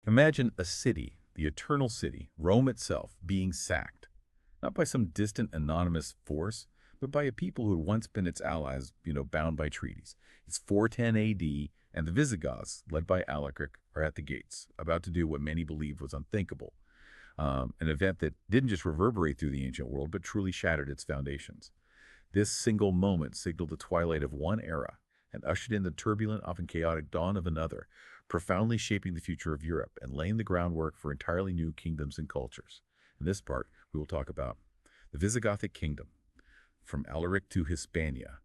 Imagine a city, the eternal city, Rome itself, being sacked, not by some distant anonymous force, but by a people who had once been its allies, bound by treaties. It's 410 AD, and the Visigoths, led by Alaric, are at the gates, about to do what many believed was unthinkable, an event that didn't just reverberate through the ancient world, but truly shattered its foundations. This single moment signaled the twilight of one era and ushered in the turbulent, often chaotic dawn of another, profoundly shaping the future of Europe and laying the groundwork for entirely new kingdoms and cultures. In this part, we will talk about the Visigothic kingdom, from Alaric to Hispania.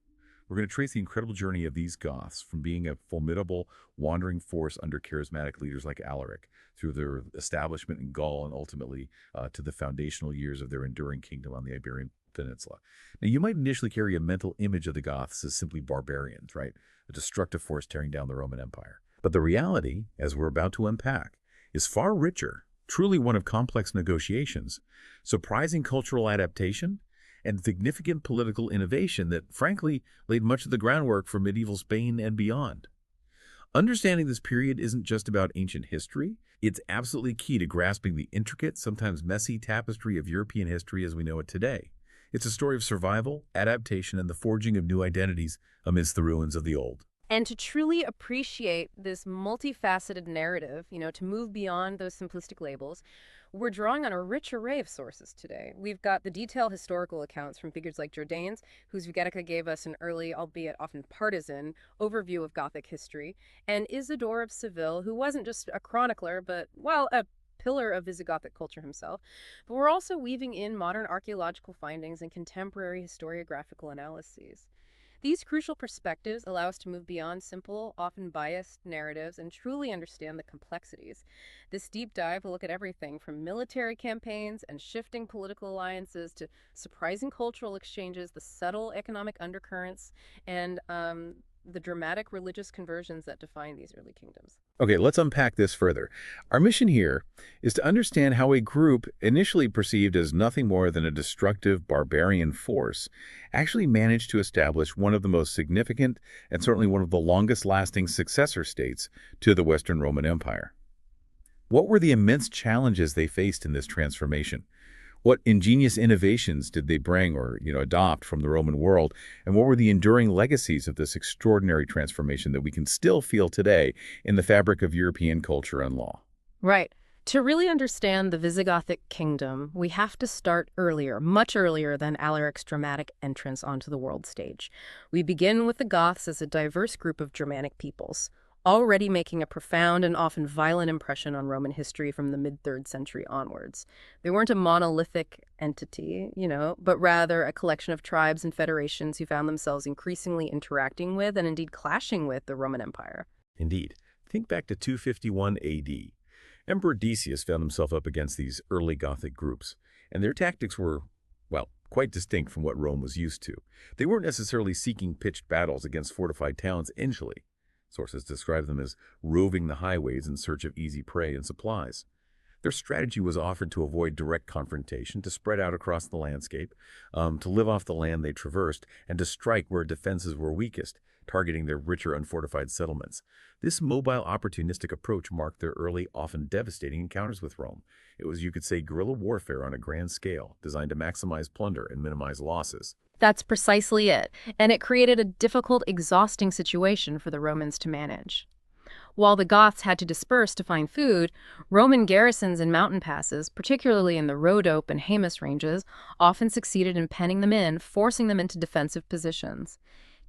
We're going to trace the incredible journey of these Goths from being a formidable, wandering force under charismatic leaders like Alaric, through their establishment in Gaul and ultimately to the foundational years of their enduring kingdom on the Iberian Peninsula. Now, you might initially carry a mental image of the Goths as simply barbarians, right? A destructive force tearing down the Roman Empire. But the reality, as we're about to unpack, is far richer, truly one of complex negotiations, surprising cultural adaptation, and significant political innovation that, frankly, laid much of the groundwork for medieval Spain and beyond. Understanding this period isn't just about ancient history. It's absolutely key to grasping the intricate, sometimes messy tapestry of European history as we know it today. It's a story of survival, adaptation, and the forging of new identities amidst the ruins of the old. And to truly appreciate this multifaceted narrative, to move beyond those simplistic labels, we're drawing on a rich array of sources today. We've got the detailed historical accounts from figures like Jordanes, whose Vigetica gave us an early, albeit often partisan, overview of Gothic history, and Isidore of Seville, who wasn't just a chronicler, but, well, a pillar of Visigothic culture himself. But we're also weaving in modern archaeological findings and contemporary historiographical analyses. These crucial perspectives allow us to move beyond simple, often biased narratives and truly understand the complexities. This deep dive will look at everything from military campaigns and shifting political alliances to surprising cultural exchanges, the subtle economic undercurrents, and the dramatic religious conversions that define these early kingdoms. Okay, let's unpack this further. Our mission here is to understand how a group initially perceived as nothing more than a destructive barbarian force actually managed to establish one of the most significant and certainly one of the longest-lasting successor states to the Western Roman Empire. What were the immense challenges they faced in this transformation? What ingenious innovations did they bring or, adopt from the Roman world? And what were the enduring legacies of this extraordinary transformation that we can still feel today in the fabric of European culture and law? Right. To really understand the Visigothic kingdom, we have to start earlier, much earlier than Alaric's dramatic entrance onto the world stage. We begin with the Goths as a diverse group of Germanic peoples, already making a profound and often violent impression on Roman history from the mid-3rd century onwards. They weren't a monolithic entity, but rather a collection of tribes and federations who found themselves increasingly interacting with and indeed clashing with the Roman Empire. Indeed. Think back to 251 AD. Emperor Decius found himself up against these early Gothic groups, and their tactics were, well, quite distinct from what Rome was used to. They weren't necessarily seeking pitched battles against fortified towns initially. Sources describe them as roving the highways in search of easy prey and supplies. Their strategy was often to avoid direct confrontation, to spread out across the landscape, to live off the land they traversed, and to strike where defenses were weakest, targeting their richer unfortified settlements. This mobile, opportunistic approach marked their early, often devastating encounters with Rome. It was, you could say, guerrilla warfare on a grand scale, designed to maximize plunder and minimize losses. That's precisely it, and it created a difficult, exhausting situation for the Romans to manage. While the Goths had to disperse to find food, Roman garrisons in mountain passes, particularly in the Rhodope and Haemus ranges, often succeeded in penning them in, forcing them into defensive positions.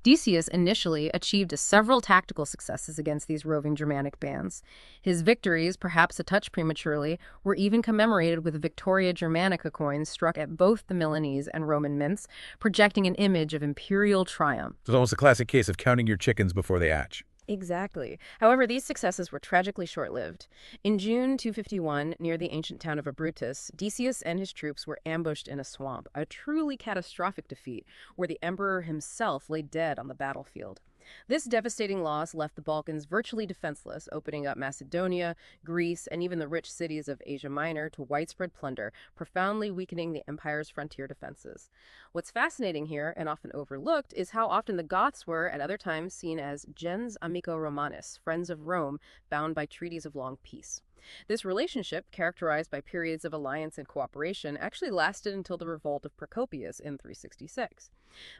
Decius initially achieved several tactical successes against these roving Germanic bands. His victories, perhaps a touch prematurely, were even commemorated with Victoria Germanica coins struck at both the Milanese and Roman mints, projecting an image of imperial triumph. It's almost a classic case of counting your chickens before they hatch. Exactly. However, these successes were tragically short-lived. In June 251, near the ancient town of Abrutus, Decius and his troops were ambushed in a swamp, a truly catastrophic defeat, where the emperor himself lay dead on the battlefield. This devastating loss left the Balkans virtually defenseless, opening up Macedonia, Greece, and even the rich cities of Asia Minor to widespread plunder, profoundly weakening the empire's frontier defenses. What's fascinating here, and often overlooked, is how often the Goths were, at other times, seen as gens amico Romanis, friends of Rome, bound by treaties of long peace. This relationship, characterized by periods of alliance and cooperation, actually lasted until the revolt of Procopius in 366.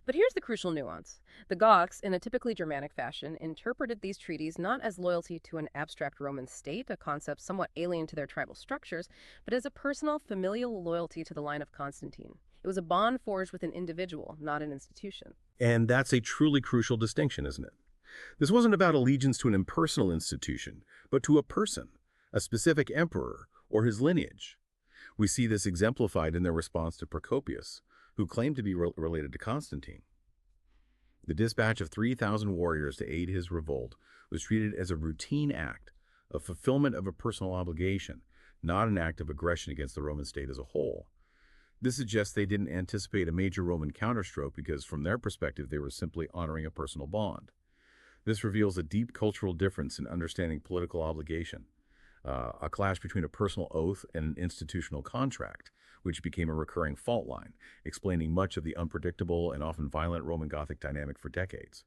But here's the crucial nuance. The Goths, in a typically Germanic fashion, interpreted these treaties not as loyalty to an abstract Roman state, a concept somewhat alien to their tribal structures, but as a personal, familial loyalty to the line of Constantine. It was a bond forged with an individual, not an institution. And that's a truly crucial distinction, isn't it? This wasn't about allegiance to an impersonal institution, but to a person, a specific emperor, or his lineage. We see this exemplified in their response to Procopius, who claimed to be related to Constantine. The dispatch of 3,000 warriors to aid his revolt was treated as a routine act, a fulfillment of a personal obligation, not an act of aggression against the Roman state as a whole. This suggests they didn't anticipate a major Roman counterstroke because, from their perspective, they were simply honoring a personal bond. This reveals a deep cultural difference in understanding political obligation, a clash between a personal oath and an institutional contract, which became a recurring fault line, explaining much of the unpredictable and often violent Roman Gothic dynamic for decades.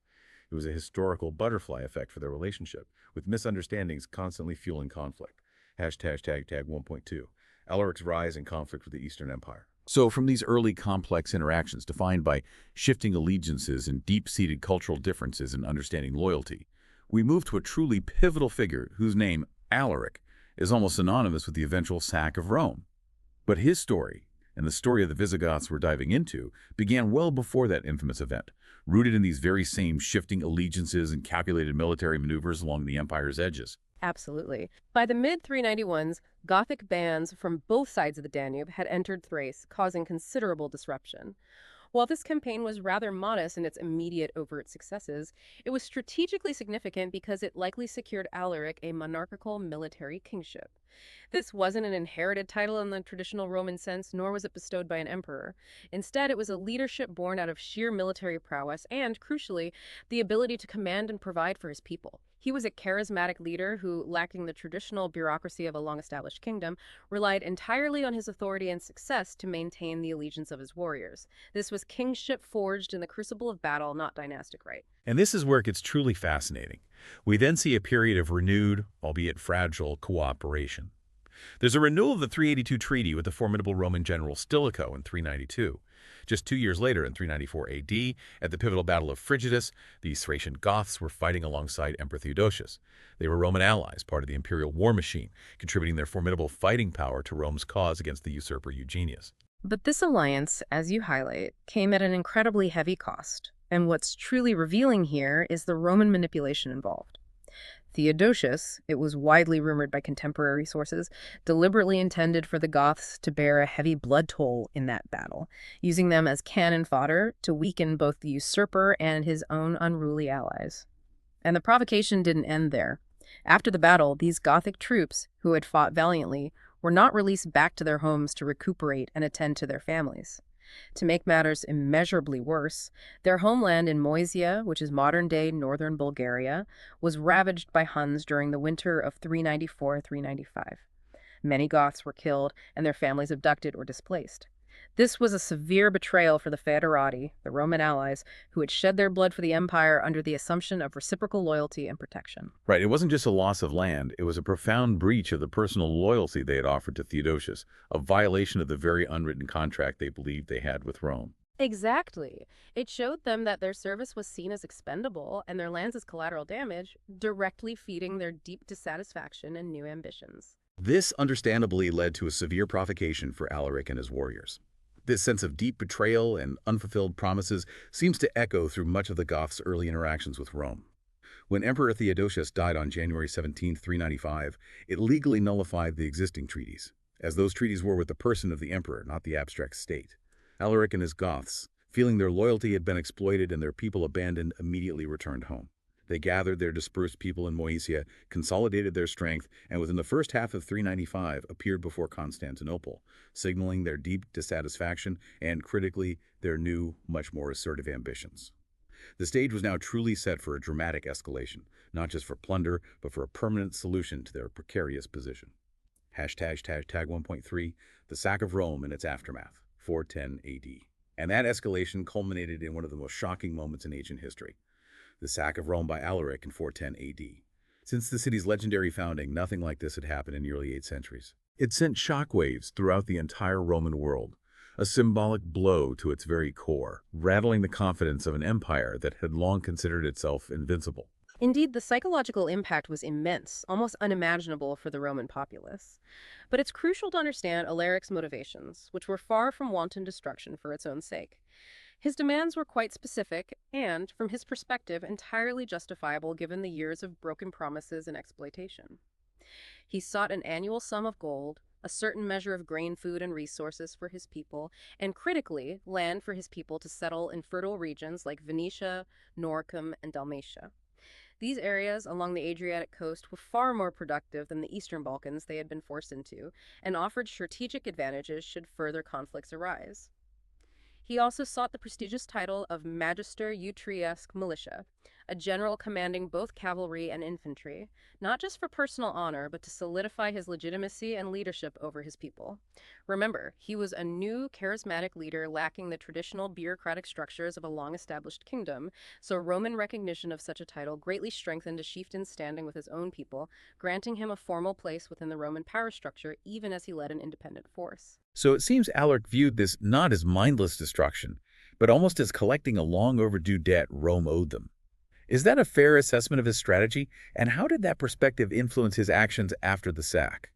It was a historical butterfly effect for their relationship, with misunderstandings constantly fueling conflict. Tag 1.2. Alaric's rise in conflict with the Eastern Empire. So from these early complex interactions defined by shifting allegiances and deep-seated cultural differences in understanding loyalty, we move to a truly pivotal figure whose name, Alaric, is almost synonymous with the eventual sack of Rome. But his story, and the story of the Visigoths we're diving into, began well before that infamous event, rooted in these very same shifting allegiances and calculated military maneuvers along the empire's edges. Absolutely. By the mid-391s, Gothic bands from both sides of the Danube had entered Thrace, causing considerable disruption. While this campaign was rather modest in its immediate overt successes, it was strategically significant because it likely secured Alaric a monarchical military kingship. This wasn't an inherited title in the traditional Roman sense, nor was it bestowed by an emperor. Instead, it was a leadership born out of sheer military prowess and, crucially, the ability to command and provide for his people. He was a charismatic leader who, lacking the traditional bureaucracy of a long-established kingdom, relied entirely on his authority and success to maintain the allegiance of his warriors. This was kingship forged in the crucible of battle, not dynastic right. And this is where it gets truly fascinating. We then see a period of renewed, albeit fragile, cooperation. There's a renewal of the 382 treaty with the formidable Roman general Stilicho in 392. Just 2 years later, in 394 AD, at the pivotal Battle of Frigidus, the Thracian Goths were fighting alongside Emperor Theodosius. They were Roman allies, part of the imperial war machine, contributing their formidable fighting power to Rome's cause against the usurper Eugenius. But this alliance, as you highlight, came at an incredibly heavy cost. And what's truly revealing here is the Roman manipulation involved. Theodosius, it was widely rumored by contemporary sources, deliberately intended for the Goths to bear a heavy blood toll in that battle, using them as cannon fodder to weaken both the usurper and his own unruly allies. And the provocation didn't end there. After the battle, these Gothic troops, who had fought valiantly, were not released back to their homes to recuperate and attend to their families. To make matters immeasurably worse, their homeland in Moesia, which is modern-day northern Bulgaria, was ravaged by Huns during the winter of 394-395. Many Goths were killed and their families abducted or displaced. This was a severe betrayal for the Foederati, the Roman allies, who had shed their blood for the empire under the assumption of reciprocal loyalty and protection. Right, it wasn't just a loss of land, it was a profound breach of the personal loyalty they had offered to Theodosius, a violation of the very unwritten contract they believed they had with Rome. Exactly. It showed them that their service was seen as expendable and their lands as collateral damage, directly feeding their deep dissatisfaction and new ambitions. This understandably led to a severe provocation for Alaric and his warriors. This sense of deep betrayal and unfulfilled promises seems to echo through much of the Goths' early interactions with Rome. When Emperor Theodosius died on January 17, 395, it legally nullified the existing treaties, as those treaties were with the person of the emperor, not the abstract state. Alaric and his Goths, feeling their loyalty had been exploited and their people abandoned, immediately returned home. They gathered their dispersed people in Moesia, consolidated their strength, and within the first half of 395 appeared before Constantinople, signaling their deep dissatisfaction and, critically, their new, much more assertive ambitions. The stage was now truly set for a dramatic escalation, not just for plunder, but for a permanent solution to their precarious position. Tag 1.3, the sack of Rome and its aftermath, 410 AD. And that escalation culminated in one of the most shocking moments in ancient history. The sack of Rome by Alaric in 410 AD. Since the city's legendary founding, nothing like this had happened in the early 8th centuries. It sent shockwaves throughout the entire Roman world, a symbolic blow to its very core, rattling the confidence of an empire that had long considered itself invincible. Indeed, the psychological impact was immense, almost unimaginable for the Roman populace. But it's crucial to understand Alaric's motivations, which were far from wanton destruction for its own sake. His demands were quite specific and, from his perspective, entirely justifiable given the years of broken promises and exploitation. He sought an annual sum of gold, a certain measure of grain, food, and resources for his people, and critically, land for his people to settle in fertile regions like Venetia, Noricum, and Dalmatia. These areas along the Adriatic coast were far more productive than the Eastern Balkans they had been forced into, and offered strategic advantages should further conflicts arise. He also sought the prestigious title of Magister Iutriusque Militia, a general commanding both cavalry and infantry, not just for personal honor, but to solidify his legitimacy and leadership over his people. Remember, he was a new, charismatic leader lacking the traditional bureaucratic structures of a long-established kingdom, so Roman recognition of such a title greatly strengthened a chieftain's standing with his own people, granting him a formal place within the Roman power structure even as he led an independent force. So it seems Alaric viewed this not as mindless destruction, but almost as collecting a long-overdue debt Rome owed them. Is that a fair assessment of his strategy, and how did that perspective influence his actions after the sack?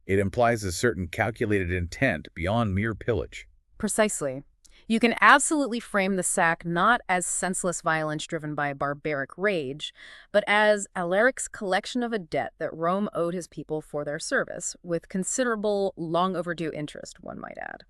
It implies a certain calculated intent beyond mere pillage. Precisely. You can absolutely frame the sack not as senseless violence driven by barbaric rage, but as Alaric's collection of a debt that Rome owed his people for their service, with considerable, long-overdue interest, one might add.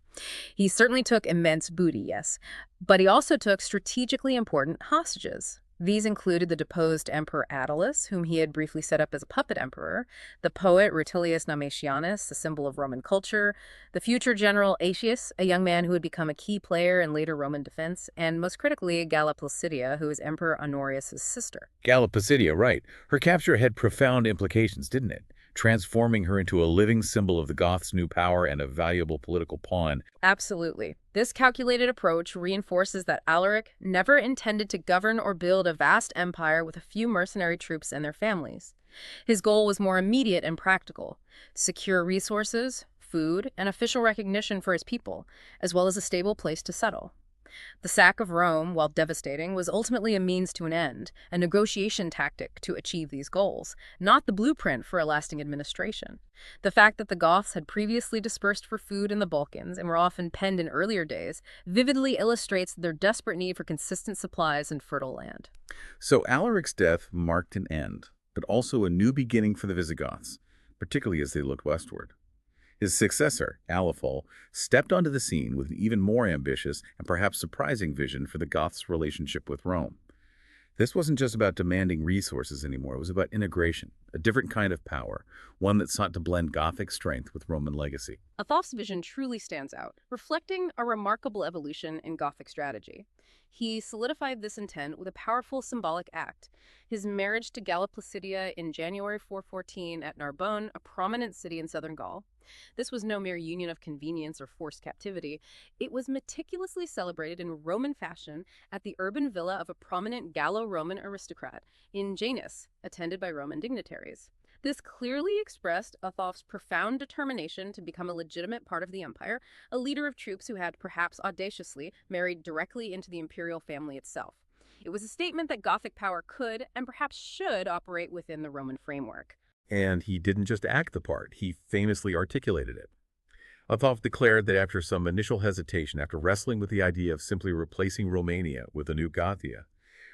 He certainly took immense booty, yes, but he also took strategically important hostages. These included the deposed Emperor Attalus, whom he had briefly set up as a puppet emperor, the poet Rutilius Domitianus, a symbol of Roman culture, the future general Aetius, a young man who would become a key player in later Roman defense, and most critically, Galla Placidia, who was Emperor Honorius' sister. Galla Placidia, right. Her capture had profound implications, didn't it? Transforming her into a living symbol of the Goths' new power and a valuable political pawn. Absolutely. This calculated approach reinforces that Alaric never intended to govern or build a vast empire with a few mercenary troops and their families. His goal was more immediate and practical: secure resources, food, and official recognition for his people, as well as a stable place to settle. The sack of Rome, while devastating, was ultimately a means to an end, a negotiation tactic to achieve these goals, not the blueprint for a lasting administration. The fact that the Goths had previously dispersed for food in the Balkans and were often penned in earlier days vividly illustrates their desperate need for consistent supplies and fertile land. So Alaric's death marked an end, but also a new beginning for the Visigoths, particularly as they looked westward. His successor, Alafol, stepped onto the scene with an even more ambitious and perhaps surprising vision for the Goths' relationship with Rome. This wasn't just about demanding resources anymore, it was about integration, a different kind of power, one that sought to blend Gothic strength with Roman legacy. Athoph's vision truly stands out, reflecting a remarkable evolution in Gothic strategy. He solidified this intent with a powerful symbolic act: his marriage to Galla Placidia in January 414 at Narbonne, a prominent city in southern Gaul. This was no mere union of convenience or forced captivity. It was meticulously celebrated in Roman fashion at the urban villa of a prominent Gallo-Roman aristocrat in Janus, attended by Roman dignitaries. This clearly expressed Athoph's profound determination to become a legitimate part of the empire, a leader of troops who had, perhaps audaciously, married directly into the imperial family itself. It was a statement that Gothic power could, and perhaps should, operate within the Roman framework. And he didn't just act the part, he famously articulated it. Athoph declared that after some initial hesitation, after wrestling with the idea of simply replacing Romania with a new Gothia,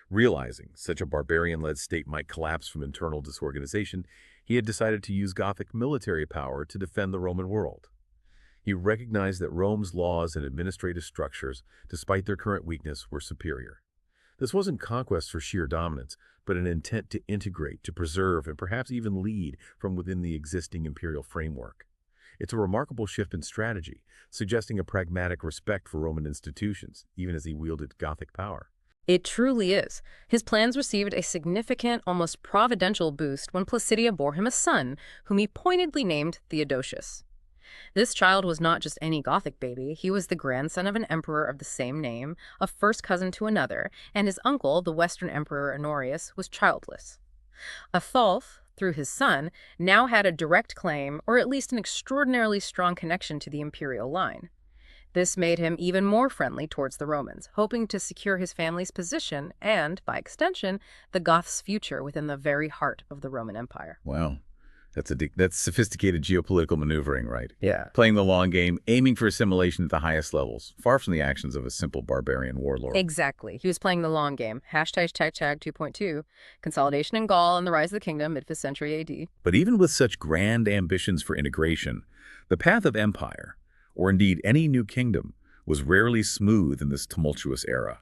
realizing such a barbarian-led state might collapse from internal disorganization, he had decided to use Gothic military power to defend the Roman world. He recognized that Rome's laws and administrative structures, despite their current weakness, were superior. This wasn't conquest for sheer dominance, but an intent to integrate, to preserve, and perhaps even lead from within the existing imperial framework. It's a remarkable shift in strategy, suggesting a pragmatic respect for Roman institutions, even as he wielded Gothic power. It truly is. His plans received a significant, almost providential boost when Placidia bore him a son, whom he pointedly named Theodosius. This child was not just any Gothic baby. He was the grandson of an emperor of the same name, a first cousin to another, and his uncle, the Western Emperor Honorius, was childless. Atholf, through his son, now had a direct claim, or at least an extraordinarily strong connection to the imperial line. This made him even more friendly towards the Romans, hoping to secure his family's position and, by extension, the Goths' future within the very heart of the Roman Empire. Wow. That's sophisticated geopolitical maneuvering, right? Yeah. Playing the long game, aiming for assimilation at the highest levels, far from the actions of a simple barbarian warlord. Exactly. He was playing the long game. Hashtag 2.2, consolidation in Gaul and the rise of the kingdom, mid-5th century AD. But even with such grand ambitions for integration, the path of empire, or indeed any new kingdom, was rarely smooth in this tumultuous era.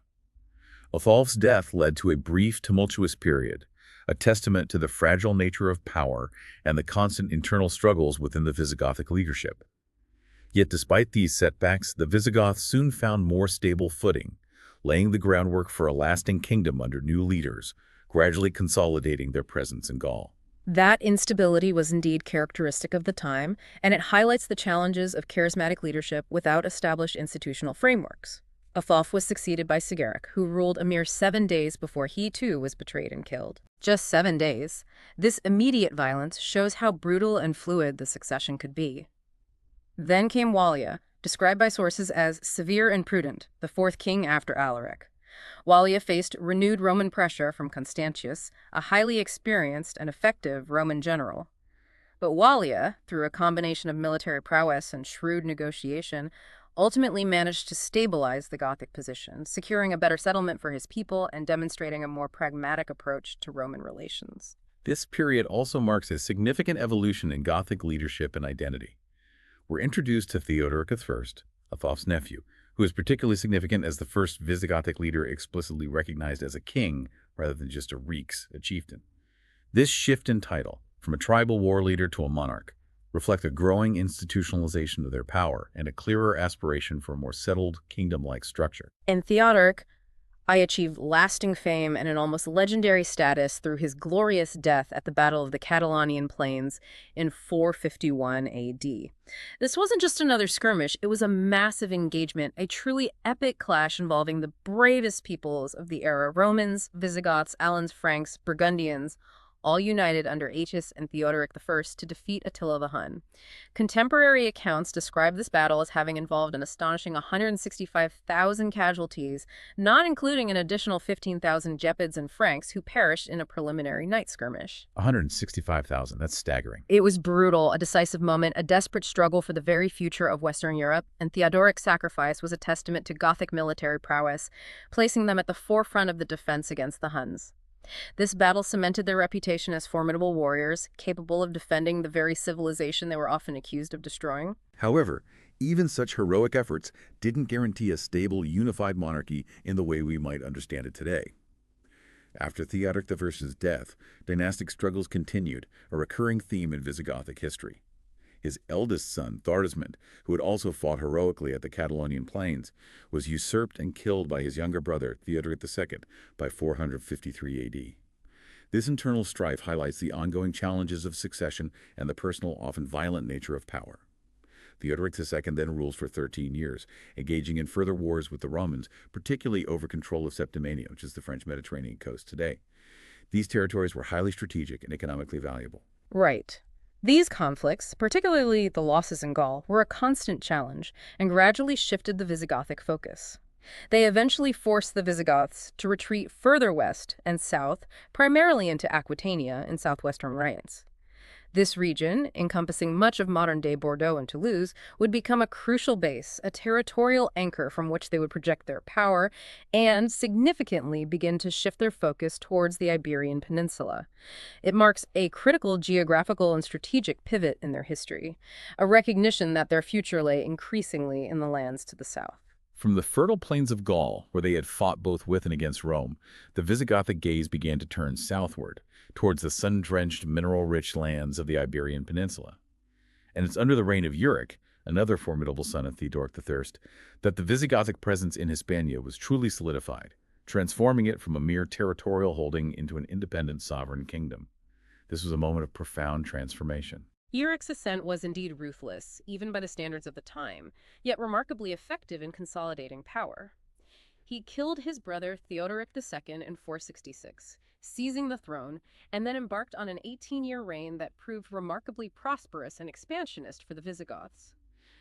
Atholf's death led to a brief, tumultuous period, a testament to the fragile nature of power and the constant internal struggles within the Visigothic leadership. Yet despite these setbacks, the Visigoths soon found more stable footing, laying the groundwork for a lasting kingdom under new leaders, gradually consolidating their presence in Gaul. That instability was indeed characteristic of the time, and it highlights the challenges of charismatic leadership without established institutional frameworks. Atholf was succeeded by Euric, who ruled a mere 7 days before he too was betrayed and killed. Just 7 days. This immediate violence shows how brutal and fluid the succession could be. Then came Wallia, described by sources as severe and prudent, the fourth king after Alaric. Wallia faced renewed Roman pressure from Constantius, a highly experienced and effective Roman general. But Wallia, through a combination of military prowess and shrewd negotiation, ultimately managed to stabilize the Gothic position, securing a better settlement for his people and demonstrating a more pragmatic approach to Roman relations. This period also marks a significant evolution in Gothic leadership and identity. We're introduced to Theodoric I, Atholf's nephew, who is particularly significant as the first Visigothic leader explicitly recognized as a king rather than just a rex, a chieftain. This shift in title, from a tribal war leader to a monarch, reflect a growing institutionalization of their power and a clearer aspiration for a more settled, kingdom-like structure. In Theodoric, I achieved lasting fame and an almost legendary status through his glorious death at the Battle of the Catalonian Plains in 451 AD. This wasn't just another skirmish, it was a massive engagement, a truly epic clash involving the bravest peoples of the era: Romans, Visigoths, Alans, Franks, Burgundians, all united under Aetius and Theodoric I to defeat Attila the Hun. Contemporary accounts describe this battle as having involved an astonishing 165,000 casualties, not including an additional 15,000 Gepids and Franks who perished in a preliminary night skirmish. 165,000, that's staggering. It was brutal, a decisive moment, a desperate struggle for the very future of Western Europe, and Theodoric's sacrifice was a testament to Gothic military prowess, placing them at the forefront of the defense against the Huns. This battle cemented their reputation as formidable warriors, capable of defending the very civilization they were often accused of destroying. However, even such heroic efforts didn't guarantee a stable, unified monarchy in the way we might understand it today. After Theodoric I's death, dynastic struggles continued, a recurring theme in Visigothic history. His eldest son, Thardismund, who had also fought heroically at the Catalonian Plains, was usurped and killed by his younger brother, Theodoric II, by 453 AD. This internal strife highlights the ongoing challenges of succession and the personal, often violent nature of power. Theodoric II then rules for 13 years, engaging in further wars with the Romans, particularly over control of Septimania, which is the French Mediterranean coast today. These territories were highly strategic and economically valuable. Right. These conflicts, particularly the losses in Gaul, were a constant challenge and gradually shifted the Visigothic focus. They eventually forced the Visigoths to retreat further west and south, primarily into Aquitania in southwestern France. This region, encompassing much of modern-day Bordeaux and Toulouse, would become a crucial base, a territorial anchor from which they would project their power and significantly begin to shift their focus towards the Iberian Peninsula. It marks a critical geographical and strategic pivot in their history, a recognition that their future lay increasingly in the lands to the south. From the fertile plains of Gaul, where they had fought both with and against Rome, the Visigothic gaze began to turn southward, towards the sun-drenched, mineral-rich lands of the Iberian Peninsula. And it's under the reign of Euric, another formidable son of Theodoric I, that the Visigothic presence in Hispania was truly solidified, transforming it from a mere territorial holding into an independent sovereign kingdom. This was a moment of profound transformation. Euric's ascent was indeed ruthless, even by the standards of the time, yet remarkably effective in consolidating power. He killed his brother Theodoric II in 466, seizing the throne, and then embarked on an 18-year reign that proved remarkably prosperous and expansionist for the Visigoths.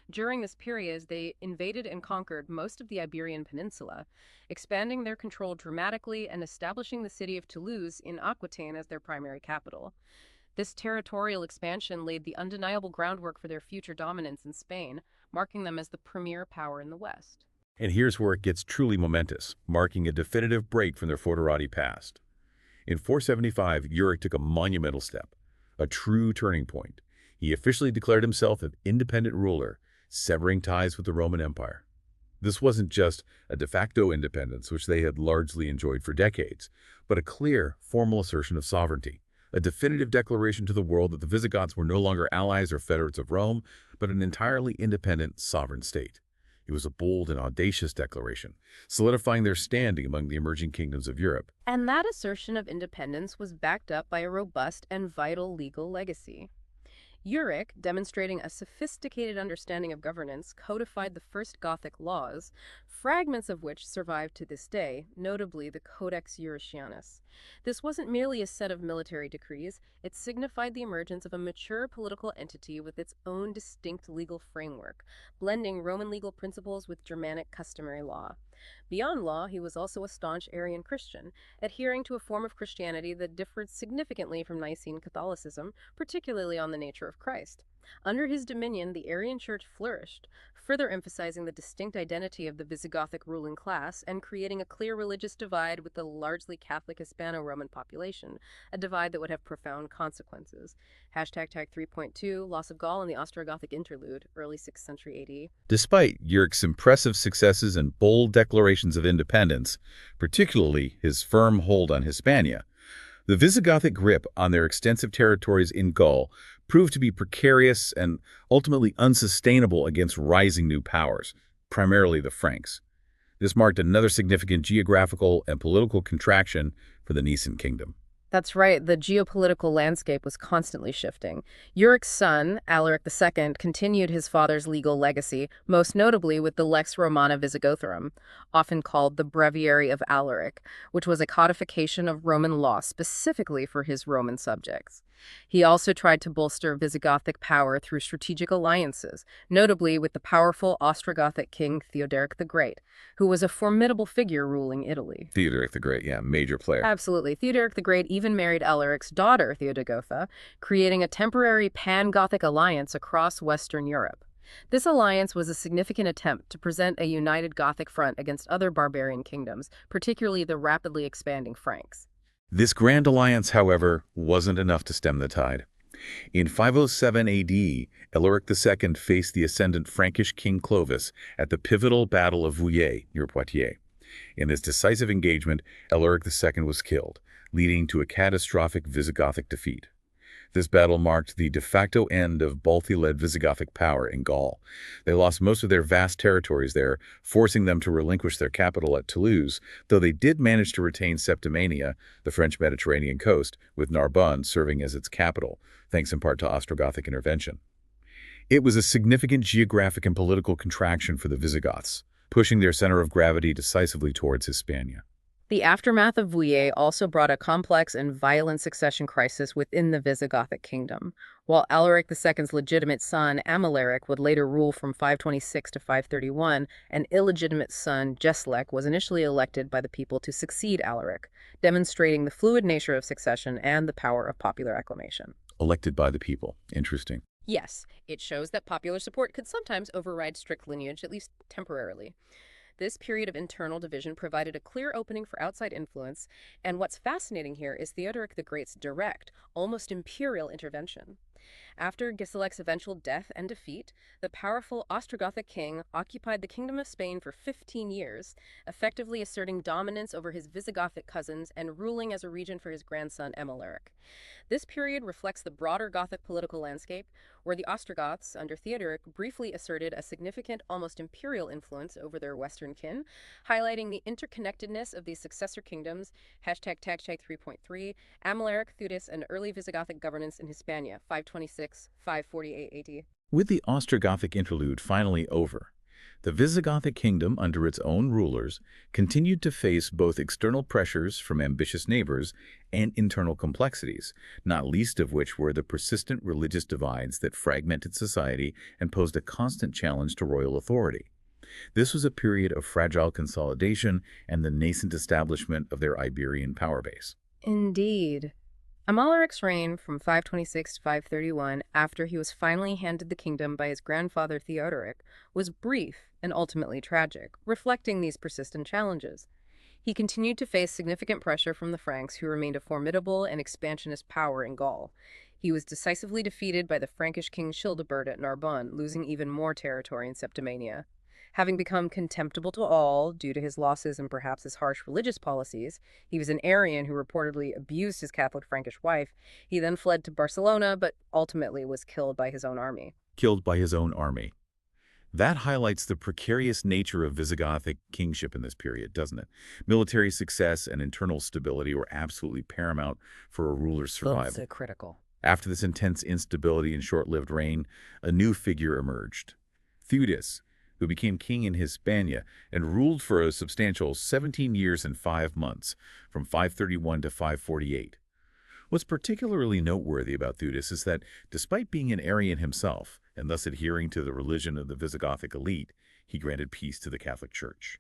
During this period, they invaded and conquered most of the Iberian Peninsula, expanding their control dramatically and establishing the city of Toulouse in Aquitaine as their primary capital. This territorial expansion laid the undeniable groundwork for their future dominance in Spain, marking them as the premier power in the West. And here's where it gets truly momentous, marking a definitive break from their foederati past. In 475, Euric took a monumental step, a true turning point. He officially declared himself an independent ruler, severing ties with the Roman Empire. This wasn't just a de facto independence, which they had largely enjoyed for decades, but a clear, formal assertion of sovereignty, a definitive declaration to the world that the Visigoths were no longer allies or federates of Rome, but an entirely independent, sovereign state. It was a bold and audacious declaration, solidifying their standing among the emerging kingdoms of Europe. And that assertion of independence was backed up by a robust and vital legal legacy. Euric, demonstrating a sophisticated understanding of governance, codified the first Gothic laws, fragments of which survive to this day, notably the Codex Euricianus. This wasn't merely a set of military decrees, it signified the emergence of a mature political entity with its own distinct legal framework, blending Roman legal principles with Germanic customary law. Beyond law, he was also a staunch Arian Christian, adhering to a form of Christianity that differed significantly from Nicene Catholicism, particularly on the nature of Christ. Under his dominion, the Arian Church flourished, further emphasizing the distinct identity of the Visigothic ruling class and creating a clear religious divide with the largely Catholic Hispano-Roman population, a divide that would have profound consequences. Hashtag tag 3.2, Loss of Gaul and the Ostrogothic Interlude, early 6th century AD. Despite Euric's impressive successes and bold declarations of independence, particularly his firm hold on Hispania, the Visigothic grip on their extensive territories in Gaul proved to be precarious and ultimately unsustainable against rising new powers, primarily the Franks. This marked another significant geographical and political contraction for the Nicene kingdom. That's right, the geopolitical landscape was constantly shifting. Euric's son, Alaric II, continued his father's legal legacy, most notably with the Lex Romana Visigothorum, often called the Breviary of Alaric, which was a codification of Roman law specifically for his Roman subjects. He also tried to bolster Visigothic power through strategic alliances, notably with the powerful Ostrogothic king Theodoric the Great, who was a formidable figure ruling Italy. Theodoric the Great, yeah, major player. Absolutely. Theodoric the Great even married Alaric's daughter, Theodogotha, creating a temporary pan-Gothic alliance across Western Europe. This alliance was a significant attempt to present a united Gothic front against other barbarian kingdoms, particularly the rapidly expanding Franks. This grand alliance, however, wasn't enough to stem the tide. In 507 AD, Alaric II faced the ascendant Frankish king Clovis at the pivotal Battle of Vouillé, near Poitiers. In this decisive engagement, Alaric II was killed, leading to a catastrophic Visigothic defeat. This battle marked the de facto end of Balthi-led Visigothic power in Gaul. They lost most of their vast territories there, forcing them to relinquish their capital at Toulouse, though they did manage to retain Septimania, the French Mediterranean coast, with Narbonne serving as its capital, thanks in part to Ostrogothic intervention. It was a significant geographic and political contraction for the Visigoths, pushing their center of gravity decisively towards Hispania. The aftermath of Vouillé also brought a complex and violent succession crisis within the Visigothic kingdom. While Alaric II's legitimate son, Amalaric, would later rule from 526 to 531, an illegitimate son, Geslec, was initially elected by the people to succeed Alaric, demonstrating the fluid nature of succession and the power of popular acclamation. Elected by the people. Interesting. Yes, it shows that popular support could sometimes override strict lineage, at least temporarily. This period of internal division provided a clear opening for outside influence, and what's fascinating here is Theodoric the Great's direct, almost imperial intervention. After Gislec's eventual death and defeat, the powerful Ostrogothic king occupied the Kingdom of Spain for 15 years, effectively asserting dominance over his Visigothic cousins and ruling as a regent for his grandson Amalaric. This period reflects the broader Gothic political landscape, where the Ostrogoths, under Theodoric, briefly asserted a significant, almost imperial influence over their western kin, highlighting the interconnectedness of these successor kingdoms, hashtag tag 3.3, Amalaric, Theudis, and early Visigothic governance in Hispania, 526-548 AD. With the Ostrogothic interlude finally over, The Visigothic kingdom, under its own rulers, continued to face both external pressures from ambitious neighbors and internal complexities, not least of which were the persistent religious divides that fragmented society and posed a constant challenge to royal authority. This was a period of fragile consolidation and the nascent establishment of their Iberian power base. Indeed. Amalric's reign from 526 to 531, after he was finally handed the kingdom by his grandfather Theodoric, was brief and ultimately tragic, reflecting these persistent challenges. He continued to face significant pressure from the Franks, who remained a formidable and expansionist power in Gaul. He was decisively defeated by the Frankish king Childebert at Narbonne, losing even more territory in Septimania. Having become contemptible to all due to his losses and perhaps his harsh religious policies, he was an Arian who reportedly abused his Catholic Frankish wife. He then fled to Barcelona, but ultimately was killed by his own army. Killed by his own army. That highlights the precarious nature of Visigothic kingship in this period, doesn't it? Military success and internal stability were absolutely paramount for a ruler's survival. So critical. After this intense instability and short-lived reign, a new figure emerged. Theudas, who became king in Hispania and ruled for a substantial 17 years and 5 months, from 531 to 548. What's particularly noteworthy about Theudas is that, despite being an Arian himself, and thus adhering to the religion of the Visigothic elite, he granted peace to the Catholic Church.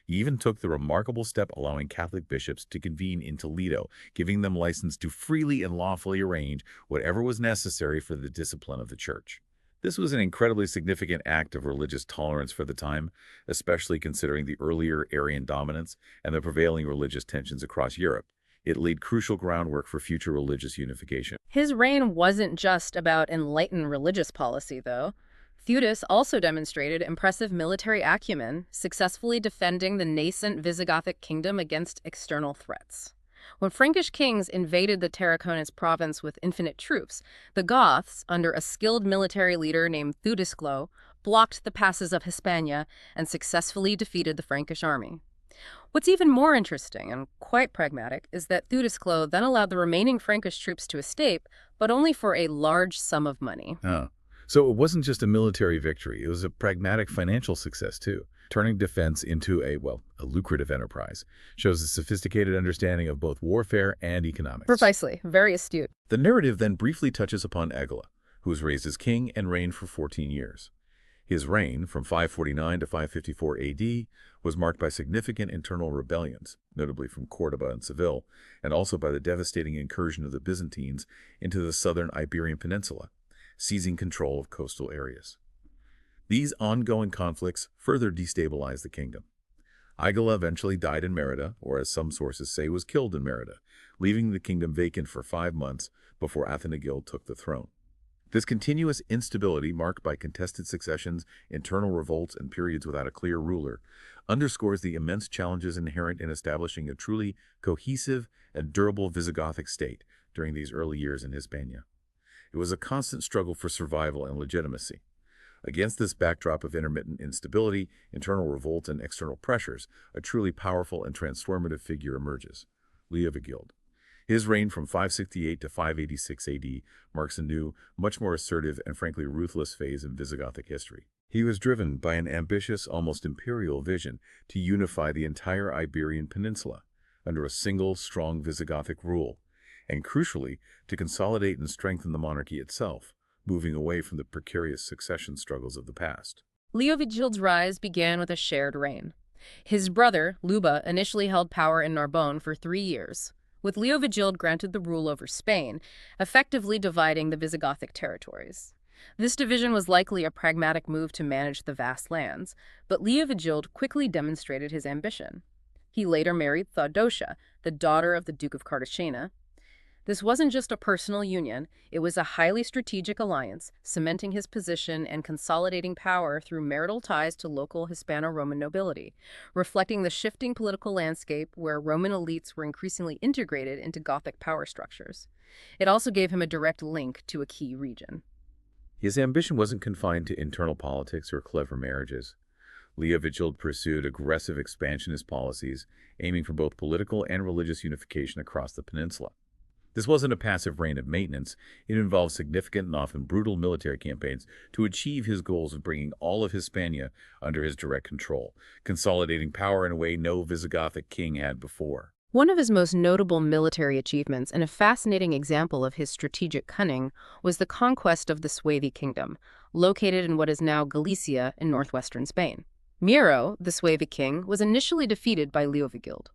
He even took the remarkable step allowing Catholic bishops to convene in Toledo, giving them license to freely and lawfully arrange whatever was necessary for the discipline of the Church. This was an incredibly significant act of religious tolerance for the time, especially considering the earlier Arian dominance and the prevailing religious tensions across Europe. It laid crucial groundwork for future religious unification. His reign wasn't just about enlightened religious policy, though. Theudas also demonstrated impressive military acumen, successfully defending the nascent Visigothic kingdom against external threats. When Frankish kings invaded the Tarraconense province with infinite troops, the Goths, under a skilled military leader named Theudisclo, blocked the passes of Hispania and successfully defeated the Frankish army. What's even more interesting and quite pragmatic is that Theudisclo then allowed the remaining Frankish troops to escape, but only for a large sum of money. So it wasn't just a military victory, it was a pragmatic financial success too. Turning defense into a lucrative enterprise shows a sophisticated understanding of both warfare and economics. Precisely. Very astute. The narrative then briefly touches upon Egila, who was raised as king and reigned for 14 years. His reign, from 549 to 554 AD, was marked by significant internal rebellions, notably from Córdoba and Seville, and also by the devastating incursion of the Byzantines into the southern Iberian Peninsula, seizing control of coastal areas. These ongoing conflicts further destabilized the kingdom. Egila eventually died in Merida, or as some sources say, was killed in Merida, leaving the kingdom vacant for 5 months before Athanagild took the throne. This continuous instability, marked by contested successions, internal revolts, and periods without a clear ruler, underscores the immense challenges inherent in establishing a truly cohesive and durable Visigothic state during these early years in Hispania. It was a constant struggle for survival and legitimacy. Against this backdrop of intermittent instability, internal revolt, and external pressures, a truly powerful and transformative figure emerges, Leovigild. His reign from 568 to 586 AD marks a new, much more assertive and frankly ruthless phase in Visigothic history. He was driven by an ambitious, almost imperial vision to unify the entire Iberian Peninsula under a single, strong Visigothic rule, and crucially, to consolidate and strengthen the monarchy itself, moving away from the precarious succession struggles of the past. Leovigild's rise began with a shared reign. His brother, Luba, initially held power in Narbonne for 3 years, with Leovigild granted the rule over Spain, effectively dividing the Visigothic territories. This division was likely a pragmatic move to manage the vast lands, but Leovigild quickly demonstrated his ambition. He later married Theodosia, the daughter of the Duke of Cartagena. This wasn't just a personal union, it was a highly strategic alliance, cementing his position and consolidating power through marital ties to local Hispano-Roman nobility, reflecting the shifting political landscape where Roman elites were increasingly integrated into Gothic power structures. It also gave him a direct link to a key region. His ambition wasn't confined to internal politics or clever marriages. Leovigild pursued aggressive expansionist policies, aiming for both political and religious unification across the peninsula. This wasn't a passive reign of maintenance. It involved significant and often brutal military campaigns to achieve his goals of bringing all of Hispania under his direct control, consolidating power in a way no Visigothic king had before. One of his most notable military achievements and a fascinating example of his strategic cunning was the conquest of the Suevi kingdom, located in what is now Galicia in northwestern Spain. Miro, the Suevi king, was initially defeated by Leovigild.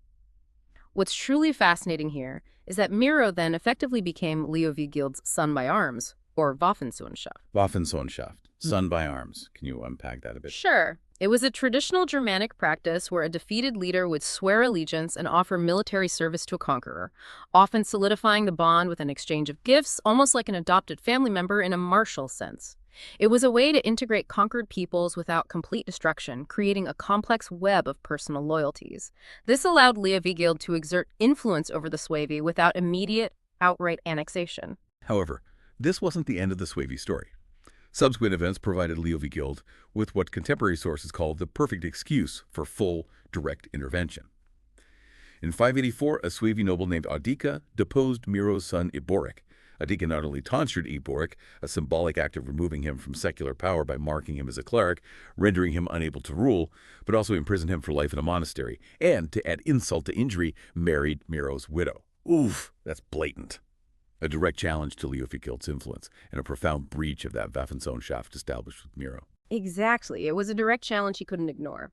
What's truly fascinating here is that Miro then effectively became Leovigild's son by arms, or Waffensohnschaft. Waffensohnschaft, son by arms. Can you unpack that a bit? Sure. It was a traditional Germanic practice where a defeated leader would swear allegiance and offer military service to a conqueror, often solidifying the bond with an exchange of gifts, almost like an adopted family member in a martial sense. It was a way to integrate conquered peoples without complete destruction, creating a complex web of personal loyalties. This allowed Leovigild to exert influence over the Suevi without immediate, outright annexation. However, this wasn't the end of the Suevi story. Subsequent events provided Leovigild with what contemporary sources call the perfect excuse for full, direct intervention. In 584, a Suevi noble named Adica deposed Miro's son Euric. Adica not only tonsured Euric, a symbolic act of removing him from secular power by marking him as a cleric, rendering him unable to rule, but also imprisoned him for life in a monastery, and, to add insult to injury, married Miro's widow. Oof, that's blatant. A direct challenge to Leovigild's influence, and a profound breach of that Waffensohnschaft established with Miro. Exactly. It was a direct challenge he couldn't ignore.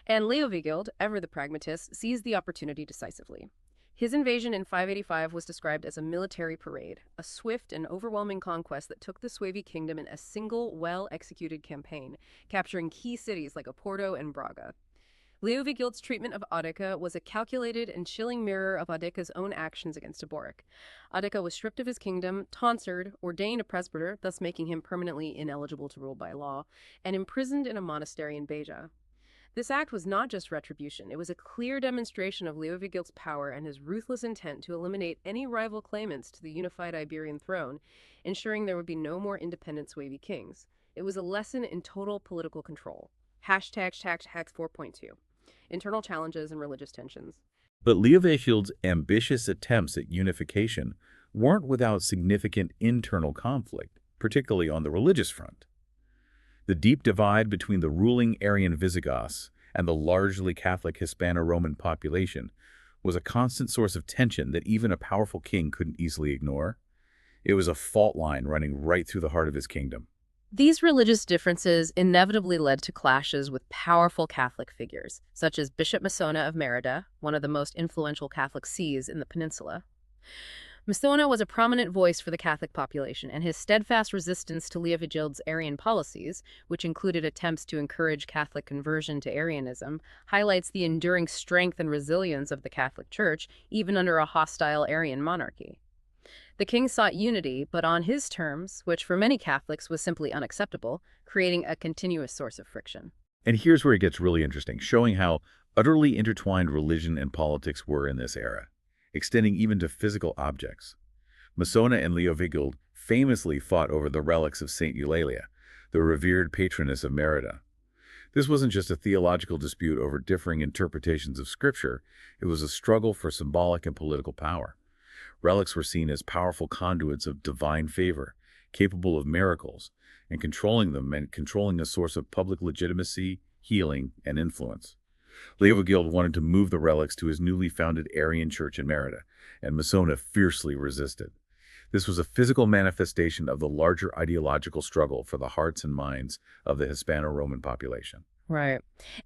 And Leovigild, ever the pragmatist, seized the opportunity decisively. His invasion in 585 was described as a military parade, a swift and overwhelming conquest that took the Suevi kingdom in a single, well-executed campaign, capturing key cities like Oporto and Braga. Leovigild's treatment of Adica was a calculated and chilling mirror of Adica's own actions against Euric. Adica was stripped of his kingdom, tonsured, ordained a presbyter, thus making him permanently ineligible to rule by law, and imprisoned in a monastery in Beja. This act was not just retribution, it was a clear demonstration of Leovigild's power and his ruthless intent to eliminate any rival claimants to the unified Iberian throne, ensuring there would be no more independent Suevi kings. It was a lesson in total political control. Hashtag 4.2. Internal challenges and religious tensions. But Leovigild's ambitious attempts at unification weren't without significant internal conflict, particularly on the religious front. The deep divide between the ruling Arian Visigoths and the largely Catholic Hispano-Roman population was a constant source of tension that even a powerful king couldn't easily ignore. It was a fault line running right through the heart of his kingdom. These religious differences inevitably led to clashes with powerful Catholic figures, such as Bishop Masona of Merida, one of the most influential Catholic sees in the peninsula. Masona was a prominent voice for the Catholic population, and his steadfast resistance to Leovigild's Arian policies, which included attempts to encourage Catholic conversion to Arianism, highlights the enduring strength and resilience of the Catholic Church, even under a hostile Arian monarchy. The king sought unity, but on his terms, which for many Catholics was simply unacceptable, creating a continuous source of friction. And here's where it gets really interesting, showing how utterly intertwined religion and politics were in this era, extending even to physical objects. Masona and Leovigild famously fought over the relics of Saint Eulalia, the revered patroness of Merida. This wasn't just a theological dispute over differing interpretations of Scripture, it was a struggle for symbolic and political power. Relics were seen as powerful conduits of divine favor, capable of miracles, and controlling them meant controlling a source of public legitimacy, healing, and influence. Leovigild wanted to move the relics to his newly founded Arian church in Merida, and Masona fiercely resisted. This was a physical manifestation of the larger ideological struggle for the hearts and minds of the Hispano-Roman population. Right.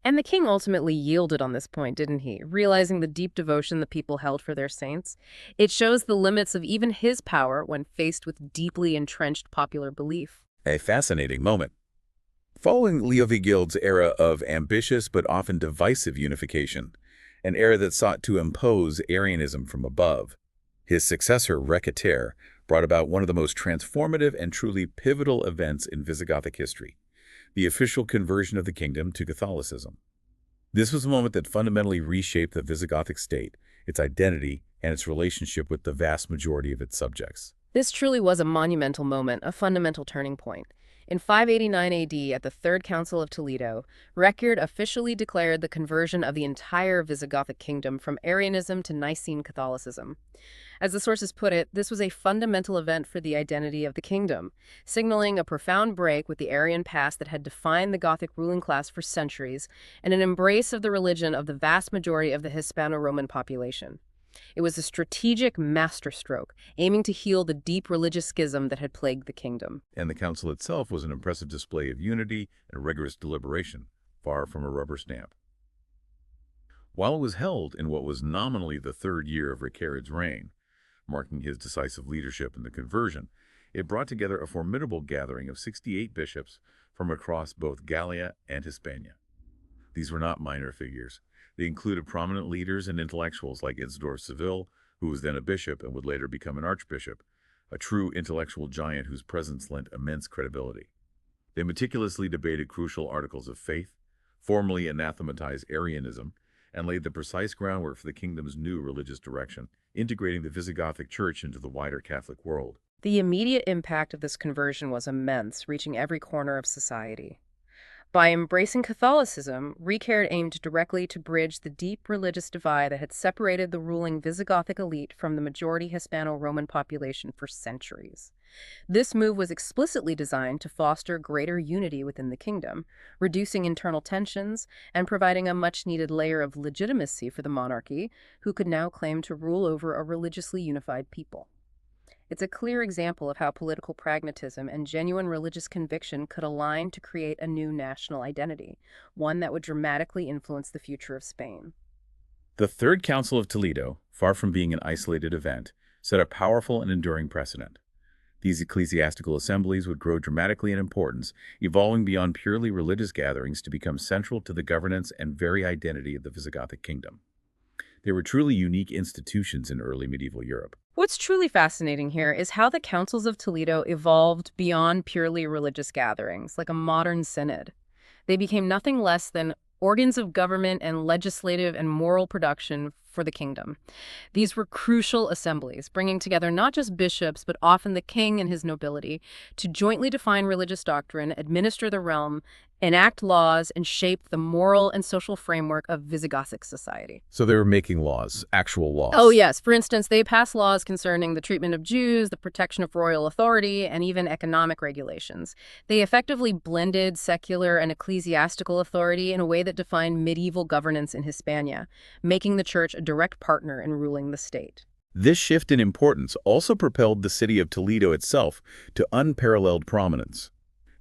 And the king ultimately yielded on this point, didn't he? Realizing the deep devotion the people held for their saints. It shows the limits of even his power when faced with deeply entrenched popular belief. A fascinating moment. Following Leovigild's era of ambitious but often divisive unification, an era that sought to impose Arianism from above, his successor, Recopolis, brought about one of the most transformative and truly pivotal events in Visigothic history, the official conversion of the kingdom to Catholicism. This was a moment that fundamentally reshaped the Visigothic state, its identity, and its relationship with the vast majority of its subjects. This truly was a monumental moment, a fundamental turning point. In 589 AD, at the Third Council of Toledo, record officially declared the conversion of the entire Visigothic kingdom from Arianism to Nicene Catholicism. As the sources put it, this was a fundamental event for the identity of the kingdom, signaling a profound break with the Arian past that had defined the Gothic ruling class for centuries, and an embrace of the religion of the vast majority of the Hispano-Roman population. It was a strategic masterstroke, aiming to heal the deep religious schism that had plagued the kingdom. And the council itself was an impressive display of unity and rigorous deliberation, far from a rubber stamp. While it was held in what was nominally the third year of Ricarid's reign, marking his decisive leadership in the conversion, it brought together a formidable gathering of 68 bishops from across both Gallia and Hispania. These were not minor figures. They included prominent leaders and intellectuals like Isidore of Seville, who was then a bishop and would later become an archbishop, a true intellectual giant whose presence lent immense credibility. They meticulously debated crucial articles of faith, formally anathematized Arianism, and laid the precise groundwork for the kingdom's new religious direction, integrating the Visigothic Church into the wider Catholic world. The immediate impact of this conversion was immense, reaching every corner of society. By embracing Catholicism, Ricard aimed directly to bridge the deep religious divide that had separated the ruling Visigothic elite from the majority Hispano-Roman population for centuries. This move was explicitly designed to foster greater unity within the kingdom, reducing internal tensions and providing a much-needed layer of legitimacy for the monarchy, who could now claim to rule over a religiously unified people. It's a clear example of how political pragmatism and genuine religious conviction could align to create a new national identity, one that would dramatically influence the future of Spain. The Third Council of Toledo, far from being an isolated event, set a powerful and enduring precedent. These ecclesiastical assemblies would grow dramatically in importance, evolving beyond purely religious gatherings to become central to the governance and very identity of the Visigothic kingdom. They were truly unique institutions in early medieval Europe. What's truly fascinating here is how the councils of Toledo evolved beyond purely religious gatherings, like a modern synod. They became nothing less than organs of government and legislative and moral production for the kingdom. These were crucial assemblies, bringing together not just bishops, but often the king and his nobility, to jointly define religious doctrine, administer the realm, enact laws, and shape the moral and social framework of Visigothic society. So they were making laws, actual laws. Oh, yes. For instance, they passed laws concerning the treatment of Jews, the protection of royal authority, and even economic regulations. They effectively blended secular and ecclesiastical authority in a way that defined medieval governance in Hispania, making the church a direct partner in ruling the state. This shift in importance also propelled the city of Toledo itself to unparalleled prominence.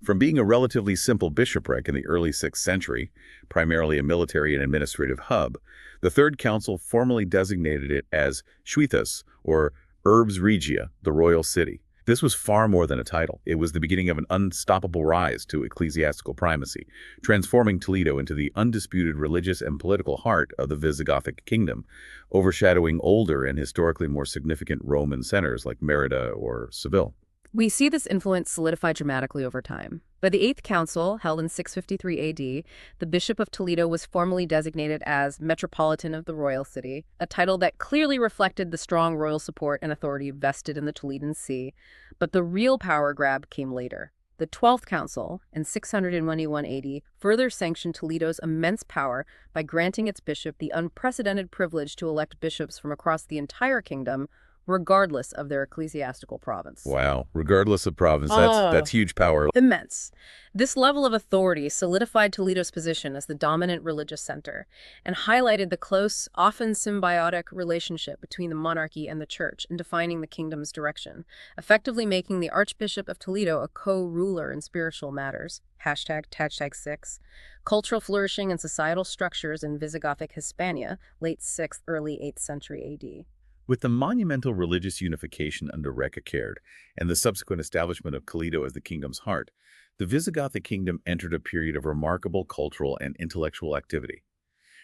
From being a relatively simple bishopric in the early 6th century, primarily a military and administrative hub, the Third Council formally designated it as Civitas, or Urbs Regia, the royal city. This was far more than a title. It was the beginning of an unstoppable rise to ecclesiastical primacy, transforming Toledo into the undisputed religious and political heart of the Visigothic kingdom, overshadowing older and historically more significant Roman centers like Merida or Seville. We see this influence solidify dramatically over time. By the Eighth Council, held in 653 AD, the Bishop of Toledo was formally designated as Metropolitan of the Royal City, a title that clearly reflected the strong royal support and authority vested in the Toledan see. But the real power grab came later. The 12th Council, in 621 AD, further sanctioned Toledo's immense power by granting its bishop the unprecedented privilege to elect bishops from across the entire kingdom, regardless of their ecclesiastical province. Wow, regardless of province, that's huge power. Immense. This level of authority solidified Toledo's position as the dominant religious center and highlighted the close, often symbiotic relationship between the monarchy and the church in defining the kingdom's direction, effectively making the Archbishop of Toledo a co-ruler in spiritual matters. #6. Cultural flourishing and societal structures in Visigothic Hispania, late 6th, early 8th century AD. With the monumental religious unification under Recopolis and the subsequent establishment of Toledo as the kingdom's heart, the Visigothic kingdom entered a period of remarkable cultural and intellectual activity.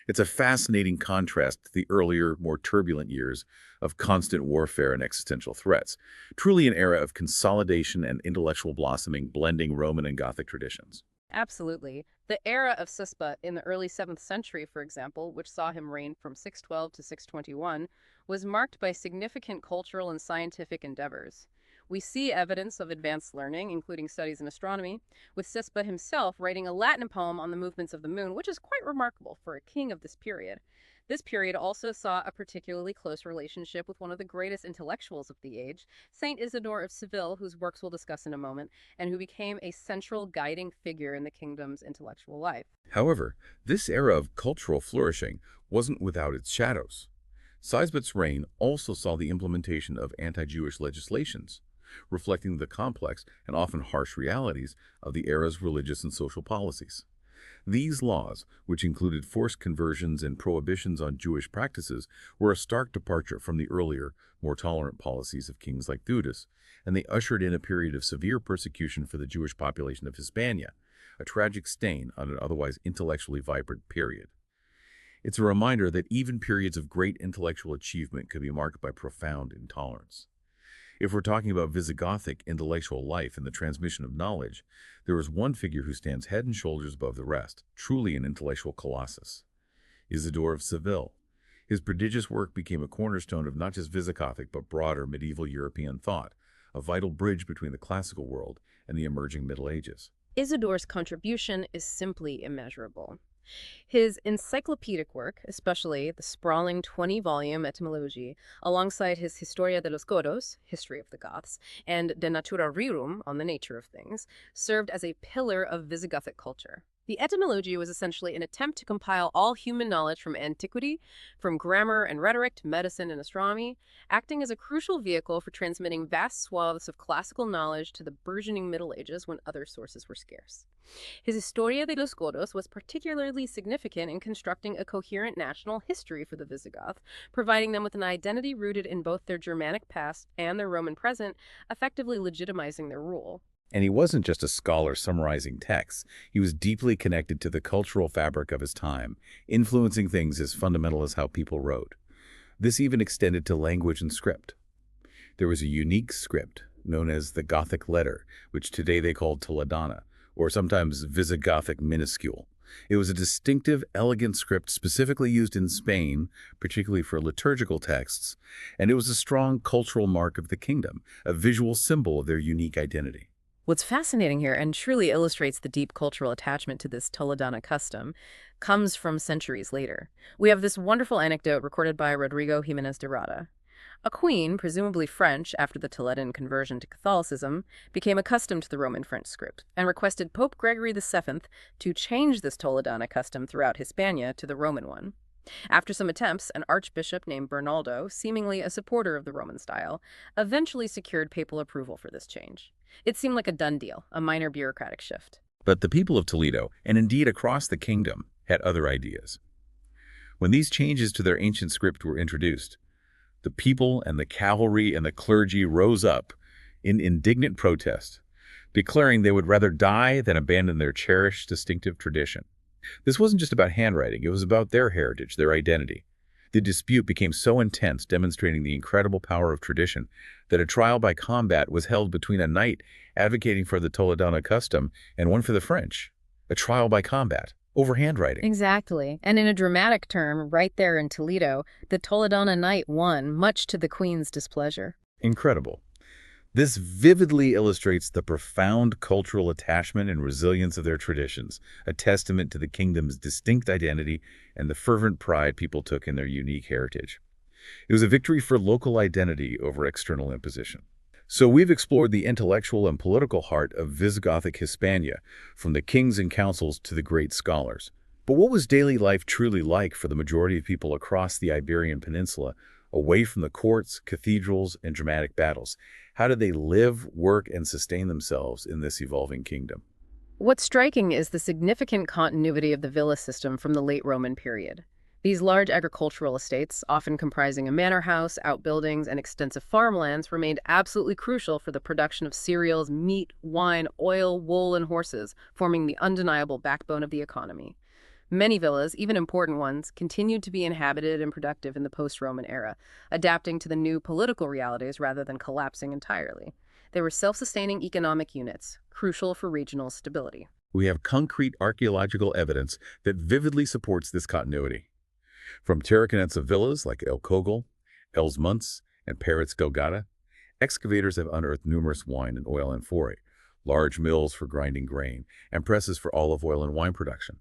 It's a fascinating contrast to the earlier, more turbulent years of constant warfare and existential threats, truly an era of consolidation and intellectual blossoming, blending Roman and Gothic traditions. Absolutely. The era of Cispa in the early 7th century, for example, which saw him reign from 612 to 621, was marked by significant cultural and scientific endeavors. We see evidence of advanced learning, including studies in astronomy, with Sispa himself writing a Latin poem on the movements of the moon, which is quite remarkable for a king of this period. This period also saw a particularly close relationship with one of the greatest intellectuals of the age, Saint Isidore of Seville, whose works we'll discuss in a moment, and who became a central guiding figure in the kingdom's intellectual life. However, this era of cultural flourishing wasn't without its shadows. Sisebut's reign also saw the implementation of anti-Jewish legislations, reflecting the complex and often harsh realities of the era's religious and social policies. These laws, which included forced conversions and prohibitions on Jewish practices, were a stark departure from the earlier, more tolerant policies of kings like Theudas, and they ushered in a period of severe persecution for the Jewish population of Hispania, a tragic stain on an otherwise intellectually vibrant period. It's a reminder that even periods of great intellectual achievement could be marked by profound intolerance. If we're talking about Visigothic intellectual life and the transmission of knowledge, there is one figure who stands head and shoulders above the rest, truly an intellectual colossus: Isidore of Seville. His prodigious work became a cornerstone of not just Visigothic but broader medieval European thought, a vital bridge between the classical world and the emerging Middle Ages. Isidore's contribution is simply immeasurable. His encyclopedic work, especially the sprawling 20-volume Etymology, alongside his Historia de los Goths, History of the Goths, and De Natura Rerum, on the nature of things, served as a pillar of Visigothic culture. The Etymology was essentially an attempt to compile all human knowledge from antiquity, from grammar and rhetoric to medicine and astronomy, acting as a crucial vehicle for transmitting vast swaths of classical knowledge to the burgeoning Middle Ages when other sources were scarce. His Historia de los Goths was particularly significant in constructing a coherent national history for the Visigoths, providing them with an identity rooted in both their Germanic past and their Roman present, effectively legitimizing their rule. And he wasn't just a scholar summarizing texts. He was deeply connected to the cultural fabric of his time, influencing things as fundamental as how people wrote. This even extended to language and script. There was a unique script known as the Gothic letter, which today they called Toledana, or sometimes Visigothic minuscule. It was a distinctive, elegant script specifically used in Spain, particularly for liturgical texts, and it was a strong cultural mark of the kingdom, a visual symbol of their unique identity. What's fascinating here, and truly illustrates the deep cultural attachment to this Toledana custom, comes from centuries later. We have this wonderful anecdote recorded by Rodrigo Jimenez de Rada. A queen, presumably French after the Toledan conversion to Catholicism, became accustomed to the Roman French script and requested Pope Gregory VII to change this Toledana custom throughout Hispania to the Roman one. After some attempts, an archbishop named Bernaldo, seemingly a supporter of the Roman style, eventually secured papal approval for this change. It seemed like a done deal, a minor bureaucratic shift. But the people of Toledo, and indeed across the kingdom, had other ideas. When these changes to their ancient script were introduced, the people and the cavalry and the clergy rose up in indignant protest, declaring they would rather die than abandon their cherished, distinctive tradition. This wasn't just about handwriting, it was about their heritage, their identity. The dispute became so intense, demonstrating the incredible power of tradition, that a trial by combat was held between a knight advocating for the Toledana custom and one for the French. A trial by combat, over handwriting. Exactly. And in a dramatic term, right there in Toledo, the Toledana knight won, much to the queen's displeasure. Incredible. This vividly illustrates the profound cultural attachment and resilience of their traditions, a testament to the kingdom's distinct identity and the fervent pride people took in their unique heritage. It was a victory for local identity over external imposition. So we've explored the intellectual and political heart of Visigothic Hispania, from the kings and councils to the great scholars. But what was daily life truly like for the majority of people across the Iberian Peninsula, away from the courts, cathedrals, and dramatic battles? How did they live, work, and sustain themselves in this evolving kingdom? What's striking is the significant continuity of the villa system from the late Roman period. These large agricultural estates, often comprising a manor house, outbuildings, and extensive farmlands, remained absolutely crucial for the production of cereals, meat, wine, oil, wool, and horses, forming the undeniable backbone of the economy. Many villas, even important ones, continued to be inhabited and productive in the post-Roman era, adapting to the new political realities rather than collapsing entirely. They were self-sustaining economic units, crucial for regional stability. We have concrete archaeological evidence that vividly supports this continuity. From terraconets of villas like El Cogol, Els Monts, and Parets Delgada, Excavators have unearthed numerous wine and oil amphorae, large mills for grinding grain, and presses for olive oil and wine production.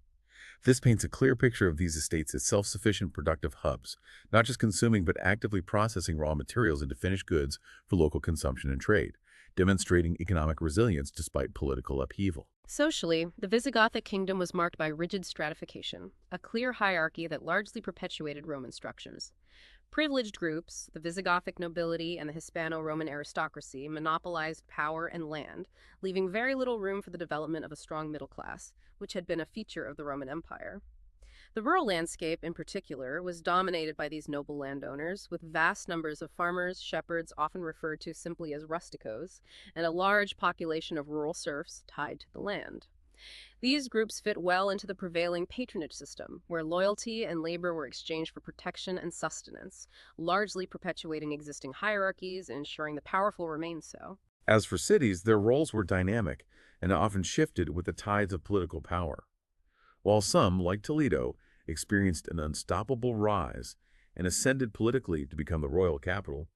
This paints a clear picture of these estates as self-sufficient productive hubs, not just consuming but actively processing raw materials into finished goods for local consumption and trade, demonstrating economic resilience despite political upheaval. Socially, the Visigothic kingdom was marked by rigid stratification, a clear hierarchy that largely perpetuated Roman structures. Privileged groups, the Visigothic nobility and the Hispano-Roman aristocracy, monopolized power and land, leaving very little room for the development of a strong middle class, which had been a feature of the Roman Empire. The rural landscape, in particular, was dominated by these noble landowners, with vast numbers of farmers, shepherds, often referred to simply as rusticos, and a large population of rural serfs tied to the land. These groups fit well into the prevailing patronage system, where loyalty and labor were exchanged for protection and sustenance, largely perpetuating existing hierarchies and ensuring the powerful remained so. As for cities, their roles were dynamic and often shifted with the tides of political power. While some, like Toledo, experienced an unstoppable rise and ascended politically to become the royal capital,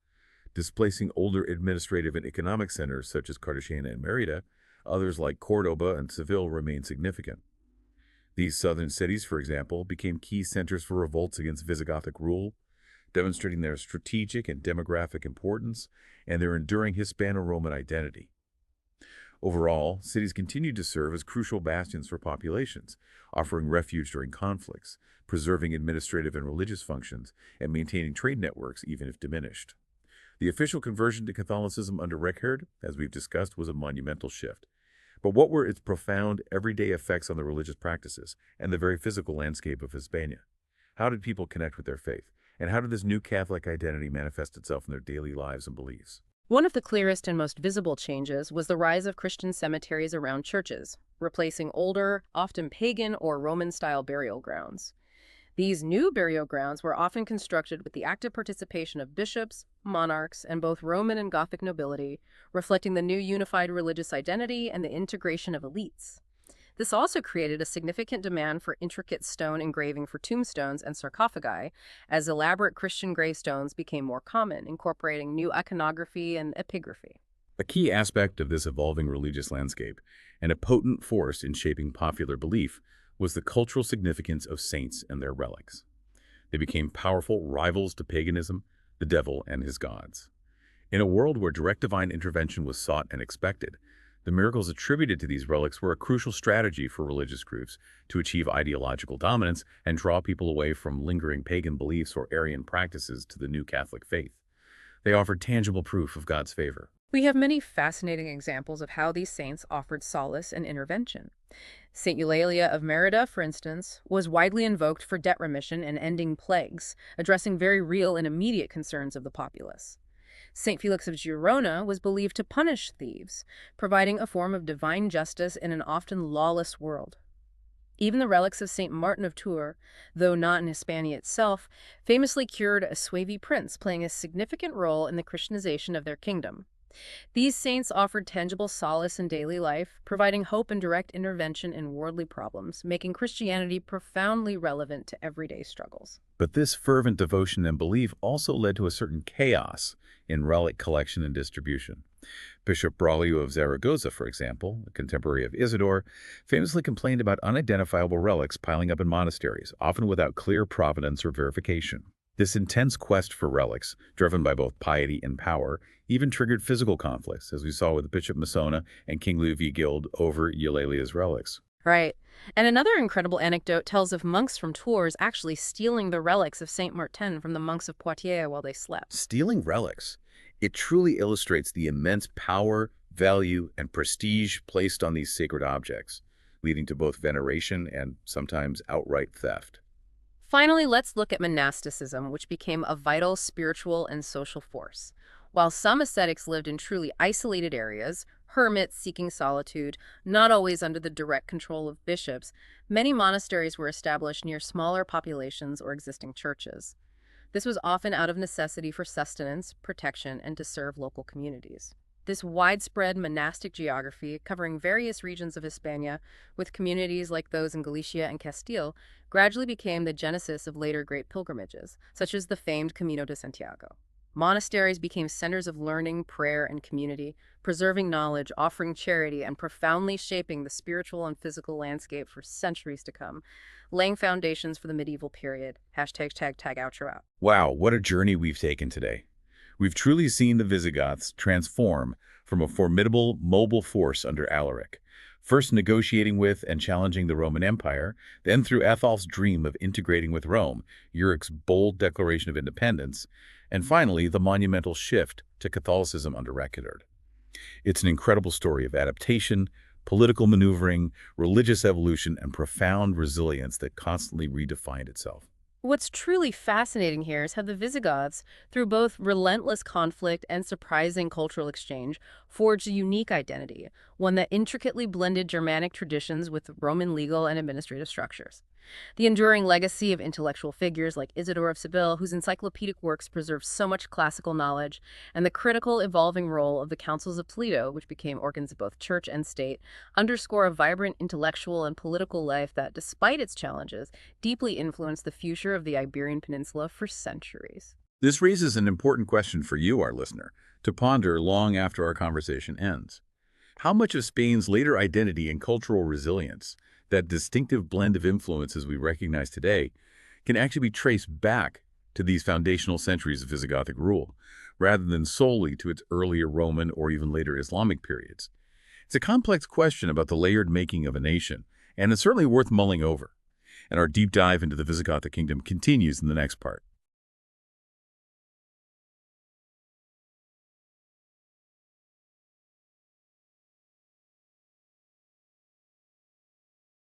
displacing older administrative and economic centers such as Cartagena and Merida, others like Cordoba and Seville remained significant. These southern cities, for example, became key centers for revolts against Visigothic rule, demonstrating their strategic and demographic importance and their enduring Hispano-Roman identity. Overall, cities continued to serve as crucial bastions for populations, offering refuge during conflicts, preserving administrative and religious functions, and maintaining trade networks even if diminished. The official conversion to Catholicism under Richard, as we've discussed, was a monumental shift. But what were its profound, everyday effects on the religious practices and the very physical landscape of Hispania? How did people connect with their faith? And how did this new Catholic identity manifest itself in their daily lives and beliefs? One of the clearest and most visible changes was the rise of Christian cemeteries around churches, replacing older, often pagan or Roman-style burial grounds. These new burial grounds were often constructed with the active participation of bishops, monarchs, and both Roman and Gothic nobility, reflecting the new unified religious identity and the integration of elites. This also created a significant demand for intricate stone engraving for tombstones and sarcophagi, as elaborate Christian gravestones became more common, incorporating new iconography and epigraphy. A key aspect of this evolving religious landscape, and a potent force in shaping popular belief, was the cultural significance of saints and their relics. They became powerful rivals to paganism, the devil, and his gods. In a world where direct divine intervention was sought and expected, the miracles attributed to these relics were a crucial strategy for religious groups to achieve ideological dominance and draw people away from lingering pagan beliefs or Arian practices to the new Catholic faith. They offered tangible proof of God's favor. We have many fascinating examples of how these saints offered solace and intervention. Saint Eulalia of Merida, for instance, was widely invoked for debt remission and ending plagues, addressing very real and immediate concerns of the populace. Saint Felix of Girona was believed to punish thieves, providing a form of divine justice in an often lawless world. Even the relics of Saint Martin of Tours, though not in Hispania itself, famously cured a Suevi prince, playing a significant role in the Christianization of their kingdom. These saints offered tangible solace in daily life, providing hope and direct intervention in worldly problems, making Christianity profoundly relevant to everyday struggles. But this fervent devotion and belief also led to a certain chaos in relic collection and distribution. Bishop Braulio of Zaragoza, for example, a contemporary of Isidore, famously complained about unidentifiable relics piling up in monasteries, often without clear provenance or verification. This intense quest for relics, driven by both piety and power, even triggered physical conflicts, as we saw with Bishop Masona and King Leovigild over Eulalia's relics. Right. And another incredible anecdote tells of monks from Tours actually stealing the relics of Saint Martin from the monks of Poitiers while they slept. Stealing relics. It truly illustrates the immense power, value, and prestige placed on these sacred objects, leading to both veneration and sometimes outright theft. Finally, let's look at monasticism, which became a vital spiritual and social force. While some ascetics lived in truly isolated areas, hermits seeking solitude, not always under the direct control of bishops, many monasteries were established near smaller populations or existing churches. This was often out of necessity for sustenance, protection, and to serve local communities. This widespread monastic geography, covering various regions of Hispania, with communities like those in Galicia and Castile, gradually became the genesis of later great pilgrimages, such as the famed Camino de Santiago. Monasteries became centers of learning, prayer, and community, preserving knowledge, offering charity, and profoundly shaping the spiritual and physical landscape for centuries to come, laying foundations for the medieval period. Hashtag tag outro out. Wow, what a journey we've taken today. We've truly seen the Visigoths transform from a formidable, mobile force under Alaric, first negotiating with and challenging the Roman Empire, then through Atholf's dream of integrating with Rome, Euric's bold declaration of independence, and finally the monumental shift to Catholicism under Recopolis. It's an incredible story of adaptation, political maneuvering, religious evolution, and profound resilience that constantly redefined itself. What's truly fascinating here is how the Visigoths, through both relentless conflict and surprising cultural exchange, forged a unique identity, one that intricately blended Germanic traditions with Roman legal and administrative structures. The enduring legacy of intellectual figures like Isidore of Seville, whose encyclopedic works preserve so much classical knowledge, and the critical evolving role of the Councils of Toledo, which became organs of both church and state, underscore a vibrant intellectual and political life that, despite its challenges, deeply influenced the future of the Iberian Peninsula for centuries. This raises an important question for you, our listener, to ponder long after our conversation ends. How much of Spain's later identity and cultural resilience, that distinctive blend of influences we recognize today, can actually be traced back to these foundational centuries of Visigothic rule, rather than solely to its earlier Roman or even later Islamic periods? It's a complex question about the layered making of a nation, and it's certainly worth mulling over. And our deep dive into the Visigothic kingdom continues in the next part.